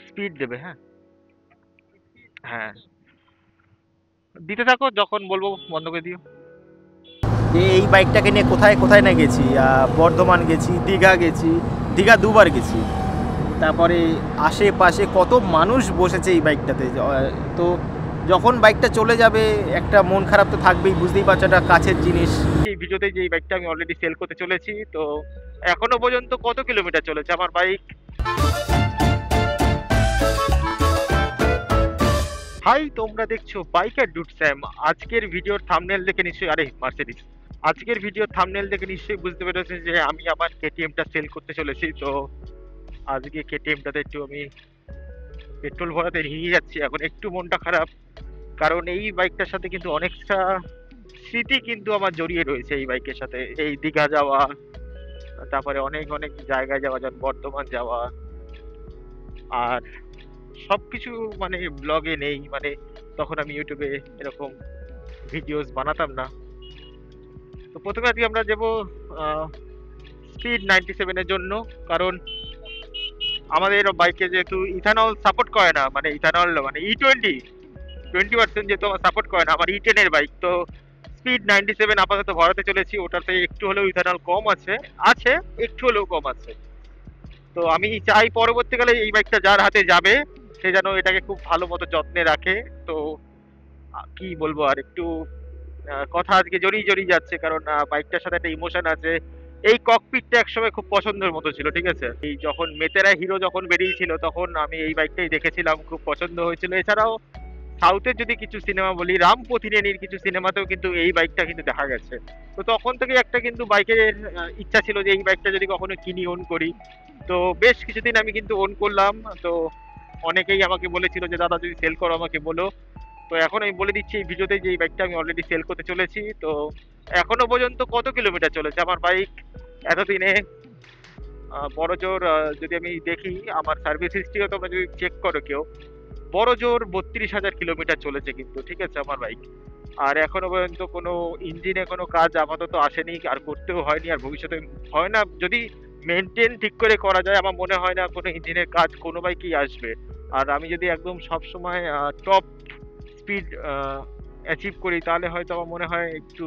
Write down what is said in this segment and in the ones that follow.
Speed দেবে, হ্যাঁ। হ্যাঁ, দিতে থাকো, যখন বলবো বন্ধ করে দিও। যে এই বাইকটাকে নিয়ে কোথায় কোথায় না গেছি, বর্ধমান গেছি, দীঘা গেছি, দীঘা দুবার গেছি। তারপরে আশেপাশে কত মানুষ বসেছে এই বাইকটাতে, তো যখন বাইকটা চলে যাবে একটা মন খারাপ তো থাকবেই, বুঝতেই পারছো, একটা কাছের জিনিস। এই ভিডিওতে যে এই বাইকটা আমি অলরেডি সেল করতে চলেছি, তো এখনো পর্যন্ত কত কিলোমিটার চলেছে আমার বাইক। হাই, তোমরা দেখছো বাইকার ডুড স্যাম। আজকের ভিডিওর থাম্বনেল দেখে নিশ্চয়ই, আরে মার্সিডিজ, আজকের ভিডিওর থাম্বনেল দেখে নিশ্চয়ই বুঝতে পেরেছেন যে আমি আমার কেটিএমটা সেল করতে চলেছি। তো আজকে কেটিএমটাতে একটু আমি পেট্রোল ভরাতে নিয়ে যাচ্ছি, এখন একটু মনটা খারাপ, কারণ এই বাইকটার সাথে কিন্তু অনেকটা স্মৃতি কিন্তু আমার জড়িয়ে রয়েছে এই বাইকের সাথে। এই দীঘা যাওয়া, তারপরে অনেক অনেক জায়গায় যাওয়া, যেমন বর্ধমান যাওয়া, আর সবকিছু মানে ব্লগে নেই, মানে তখন আমি ইউটিউবে এরকম ভিডিওস বানাতাম না। তো প্রথমে আজকে আমরা যাবো স্পিড 97 এর জন্য, কারণ আমাদের বাইকে যেহেতু ইথানল সাপোর্ট করে না, মানে ইথানল মানে ই20 যেহেতু আমার সাপোর্ট করে না, আমার ই10 এর বাইক, তো স্পিড 97 আপাতত ভরাতে চলেছি। ওটাতে একটু হলেও ইথানল কম আছে, আছে একটু হলেও কম আছে। তো আমি চাই পরবর্তীকালে এই বাইকটা যার হাতে যাবে সে যেন এটাকে খুব ভালো মতো যত্নে রাখে। তো কি বলবো আর, একটু কথা আজকে জড়িয়ে জড়িয়ে যাচ্ছে, কারণ বাইকটার সাথে একটা ইমোশন আছে। এই ককপিটটা একসময় খুব পছন্দের মতো ছিল, ঠিক আছে। এই যখন মেতেরা হিরো যখন বেরিয়েছিল তখন আমি এই বাইকটাই দেখেছিলাম, খুব পছন্দ হয়েছিল। এছাড়াও সাউথের যদি কিছু সিনেমা বলি, রাম পথিনেনির কিছু সিনেমাতেও কিন্তু এই বাইকটা কিন্তু দেখা গেছে। তো তখন থেকে একটা কিন্তু বাইকের ইচ্ছা ছিল যে এই বাইকটা যদি কখনো কিনি, ওন করি। তো বেশ কিছুদিন আমি কিন্তু ওন করলাম। তো অনেকেই আমাকে বলেছিল যে দাদা যদি সেল করো আমাকে বলো। তো এখন আমি বলে দিচ্ছি এই ভিডিওতে যে এই বাইকটা আমি অলরেডি সেল করতে চলেছি। তো এখনো পর্যন্ত কত কিলোমিটার চলেছে আমার বাইক এতদিনে, বড় জোর যদি আমি দেখি আমার সার্ভিস হিস্ট্রিও তোমরা যদি চেক করো কেউ, বড় জোর 32,000 কিলোমিটার চলেছে কিন্তু, ঠিক আছে আমার বাইক। আর এখনো পর্যন্ত কোনো ইঞ্জিনে কোনো কাজ আপাতত আসেনি, আর করতেও হয়নি, আর ভবিষ্যতে হয় না। যদি মেনটেন ঠিক করে করা যায়, আমার মনে হয় না কোনো ইঞ্জিনের কাজ কোনো বাইকেই আসবে। আর আমি যদি একদম সবসময় টপ স্পিড অ্যাচিভ করি, তাহলে হয়তো আমার মনে হয় একটু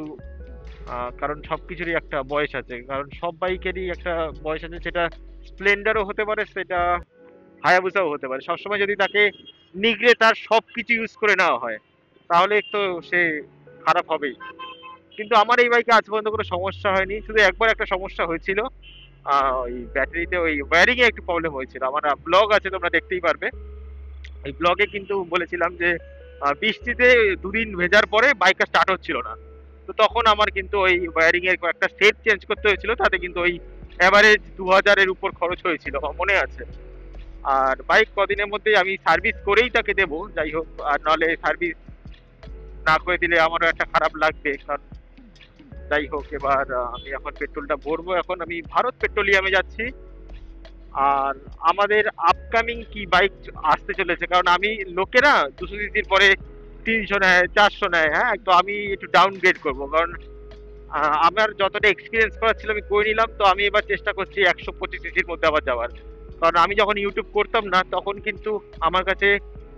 কারণ সবকিছুরই একটা বয়স আছে, কারণ সব বাইকেরই একটা বয়স আছে, সেটা স্প্লেন্ডারও হতে পারে, সেটা হায়াবুসাও হতে পারে। সবসময় যদি তাকে নিগড়ে তার সবকিছু ইউজ করে নেওয়া হয়, তাহলে তো সে খারাপ হবেই। কিন্তু আমার এই বাইকে আজ পর্যন্ত কোনো সমস্যা হয়নি, শুধু একবার একটা সমস্যা হয়েছিল, ওই ব্যাটারিতে ওই ওয়্যারিং এ একটু প্রবলেম হয়েছিল। আমার ব্লগ আছে, তোমরা দেখতেই পারবে। এই ব্লগে কিন্তু বলেছিলাম যে বৃষ্টিতে দুদিন ভেজার পরে বাইকটা স্টার্ট হচ্ছিল না। তো তখন আমার কিন্তু ওই ওয়্যারিং এর কয়েকটা সেট চেঞ্জ করতে হয়েছিল, তাতে কিন্তু ওই এভারেজ 2000-এর উপর খরচ হয়েছিল, আমার মনে আছে। আর বাইক কদিনের মধ্যেই আমি সার্ভিস করেই তাকে দেবো, যাই হোক। আর নাহলে সার্ভিস না করে দিলে আমারও একটা খারাপ লাগবে, কারণ যাই হোক। এবার আমি এখন পেট্রোলটা ভরবো, এখন আমি ভারত পেট্রোলিয়ামে যাচ্ছি। আর আমাদের আপকামিং কি বাইক আসতে চলেছে, কারণ আমি লোকেরা 200 সিসির পরে 300 নেয়, 400 নেয়, হ্যাঁ। তো আমি একটু ডাউনগ্রেড করবো, কারণ আমার যতটা এক্সপিরিয়েন্স করার ছিল আমি করে নিলাম। তো আমি এবার চেষ্টা করছি 125 সিসির মধ্যে আবার যাওয়ার, কারণ আমি যখন ইউটিউব করতাম না তখন কিন্তু আমার কাছে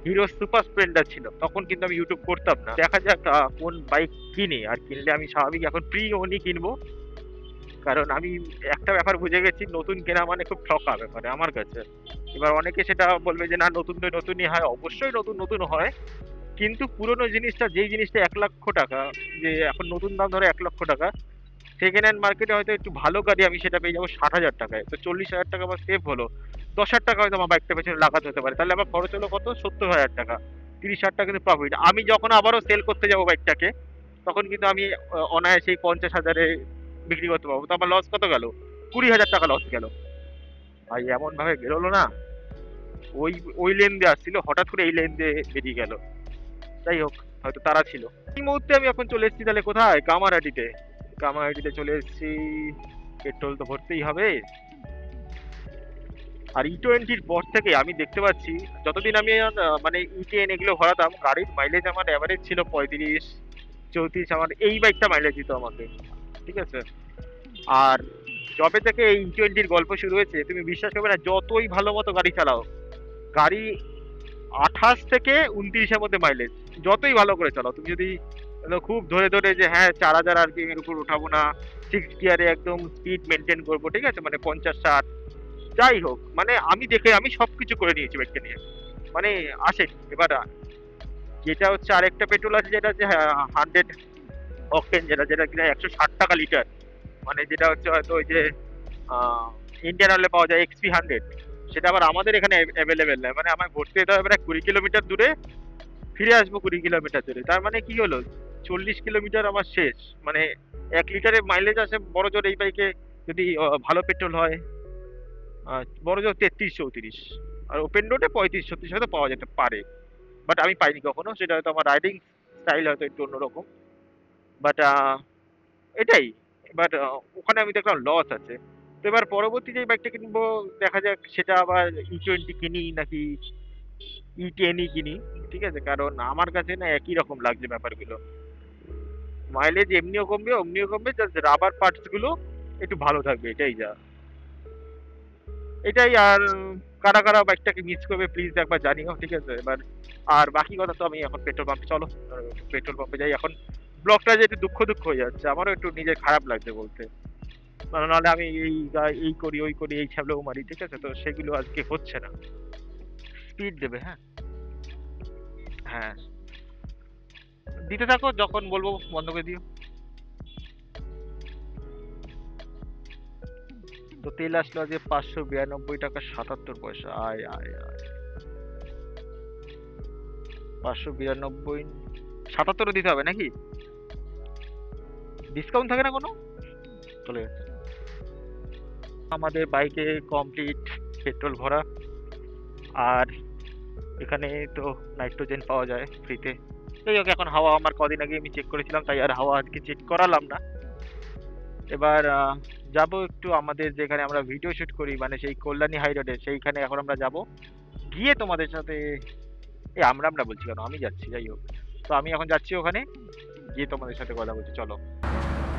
হিরো সুপার স্প্লেন্ডার ছিল, তখন কিন্তু আমি ইউটিউব করতাম না। দেখা যাক কোন বাইক কিনি, আর কিনলে আমি স্বাভাবিক এখন প্রি ওনই কিনবো, কারণ আমি একটা ব্যাপার বুঝে গেছি, নতুন কেনা মানে খুব ঠকা ব্যাপারে আমার কাছে। এবার অনেকে সেটা বলবে যে না, নতুন তো নতুনই হয়, অবশ্যই নতুন নতুন হয়, কিন্তু পুরোনো জিনিসটা, যেই জিনিসটা 1,00,000 টাকা, যে এখন নতুন দাম ধরো 1,00,000 টাকা, সেকেন্ড হ্যান্ড মার্কেটে হয়তো একটু ভালো গাড়ি আমি সেটা পেয়ে যাবো 60,000 টাকায়। তো 40,000 টাকা আমার সেভ হলো, 10,000 টাকা হয়তো আমার বাইকটা পেছনে লাগাতে হতে পারে, তাহলে আমার খরচ হলো কত, 70,000 টাকা। 30,000 টাকা কিন্তু প্রফিট। আমি যখন আবারও সেল করতে যাবো বাইকটাকে, তখন কিন্তু আমি অনায়াসেই 50,000-এ বিক্রি করতে পারবো। তো আমার লস কত গেল, 20,000 টাকা লস গেল। ভাই এমন ভাবে বেরোলো না, ওই ওই লেন দিয়ে আসছিল, হঠাৎ করে এই লেন দিয়ে বেরিয়ে গেল। যাই হোক, হয়তো তারা ছিল। এই মুহূর্তে আমি এখন চলে এসেছি তাহলে কোথায়, কামারহাটিতে। কামারহাটিতে চলে এসেছি, পেট্রোল তো ভরতেই হবে। আর ই20-র পর থেকে আমি দেখতে পাচ্ছি, যতদিন আমি মানে ই10 এগুলো ভরাতাম, গাড়ির মাইলেজ আমার অ্যাভারেজ ছিল 35-34। আমার এই বাইকটা মাইলেজ দিত আমাকে, ঠিক আছে। আর যবে থেকে এই ই20-র গল্প শুরু হয়েছে, তুমি বিশ্বাস করবে না, যতই ভালো মতো গাড়ি চালাও, গাড়ি 28 থেকে 29-এর মধ্যে মাইলেজ। যতই ভালো করে চালাও, তুমি যদি খুব ধরে ধরে যে হ্যাঁ 4000 আরপিএম এর উপর উঠাবো না, 6 গিয়ারে একদম স্পিড মেনটেন করবো, ঠিক আছে, মানে 50-60 যাই হোক, মানে আমি সবকিছু করে নিয়েছি বাইকটা নিয়ে, মানে আসে। এবার যেটা হচ্ছে আরেকটা পেট্রোল আছে, যেটা হচ্ছে 100 অকটেন, যেটা যেটা কিনা 160 টাকা লিটার, মানে যেটা হচ্ছে হয়তো ওই যে ইন্ডিয়ান অয়েলে পাওয়া যায় এক্সপি 100, সেটা আবার আমাদের এখানে অ্যাভেলেবেল নয়। মানে আমার ভর্তি হতে হবে প্রায় 20 কিলোমিটার দূরে, ফিরে আসবো 20 কিলোমিটার দূরে। তার মানে কি হলো, 40 কিলোমিটার আমার শেষ। মানে 1 লিটারে মাইলেজ আসে বড় জোর এই বাইকে, যদি ভালো পেট্রোল হয়, বড় জোর 33-34, আর ওপেন রোডে 35-36 হয়তো পাওয়া যেতে পারে, বাট আমি পাইনি কখনো। সেটা হয়তো আমার রাইডিং স্টাইল হয়তো একটু অন্যরকম, বাট এটাই। বাট ওখানে আমি দেখলাম লস আছে। তো এবার পরবর্তী যে বাইকটা কিনবো, দেখা যাক সেটা আবার E20 কিনি নাকি E10 কিনি, ঠিক আছে, কারণ আমার কাছে না একই রকম লাগছে ব্যাপারগুলো। মাইলেজ এমনিও কমবে অমনিও কমবে, জাস্ট রাবার পার্টস গুলো একটু ভালো থাকবে, এটাই যা। এটাই। আর কারা কারা বাইকটাকে মিস করবে প্লিজ একবার জানিও, ঠিক আছে। এবার আর বাকি কথা তো আমি এখন পেট্রোল পাম্পে, চলো পেট্রোল পাম্পে যাই এখন। ব্লগটা যে একটু দুঃখ দুঃখ হয়ে যাচ্ছে, আমারও একটু নিজের খারাপ লাগছে বলতে, নাহলে আমি এই করি ওই করি এই ছ্যাবলেও মারি, ঠিক আছে, তো সেগুলো আজকে হচ্ছে না। স্পিড দেবে, হ্যাঁ হ্যাঁ, দিতে থাকো, যখন বলবো বন্ধ করে দিও। তো তেল আসলো আজকে 592 টাকা 77 পয়সা। আয় আয় আয়, 592, 77 দিতে হবে নাকি? ডিসকাউন্ট থাকে না কোনো? চলে যাচ্ছে। আমাদের বাইকে কমপ্লিট পেট্রোল ভরা, আর এখানে তো নাইট্রোজেন পাওয়া যায় ফ্রিতে। যাই হোক, এখন হাওয়া আমার কদিন আগে আমি চেক করেছিলাম, তাই আর হাওয়া আজকে চেক করালাম না। এবার যাব একটু আমাদের যেখানে আমরা ভিডিও শুট করি, মানে সেই কল্যাণী হাই রোডে, সেইখানে এখন আমরা যাব। গিয়ে তোমাদের সাথে, আমরা বলছি কেন, আমি যাচ্ছি, যাই হোক। তো আমি এখন যাচ্ছি ওখানে, গিয়ে তোমাদের সাথে কথা বলছি, চলো।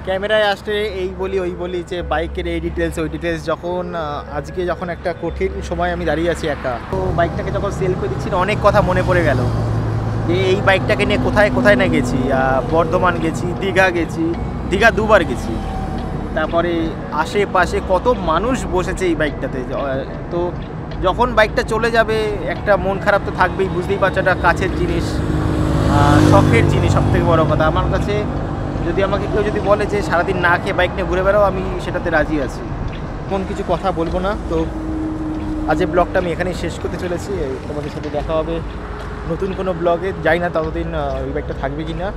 ক্যামেরায় আসলে এই বলি ওই বলি যে বাইকের এই ডিটেলস ওই ডিটেলস, যখন আজকে যখন একটা কঠিন সময় আমি দাঁড়িয়ে আছি একা, তো বাইকটাকে যখন সেল করে দিচ্ছি না, অনেক কথা মনে পড়ে গেল যে এই বাইকটাকে নিয়ে কোথায় কোথায় না গেছি। বর্ধমান গেছি, দীঘা গেছি, দীঘা 2বার গেছি। তারপরে আশেপাশে কত মানুষ বসেছে এই বাইকটাতে। তো যখন বাইকটা চলে যাবে একটা মন খারাপ তো থাকবেই, বুঝতেই পারছো, একটা কাছের জিনিস, শখের জিনিস। সবথেকে বড় কথা আমার কাছে, যদি আমাকে কেউ যদি বলে যে সারাদিন না খেয়ে বাইক নিয়ে ঘুরে বেড়াও, আমি সেটাতে রাজি আছি। কোন কিছু কথা বলবো না। তো আজকের ব্লগটা আমি এখানেই শেষ করতে চলেছি। তোমাদের সাথে দেখা হবে নতুন কোনো ব্লগে, যাই না ততদিন ওই বাইকটা থাকবে কি না।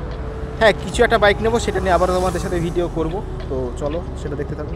হ্যাঁ, কিছু একটা বাইক নেবো, সেটা নিয়ে আবার তোমাদের সাথে ভিডিও করব। তো চলো সেটা দেখতে থাকো।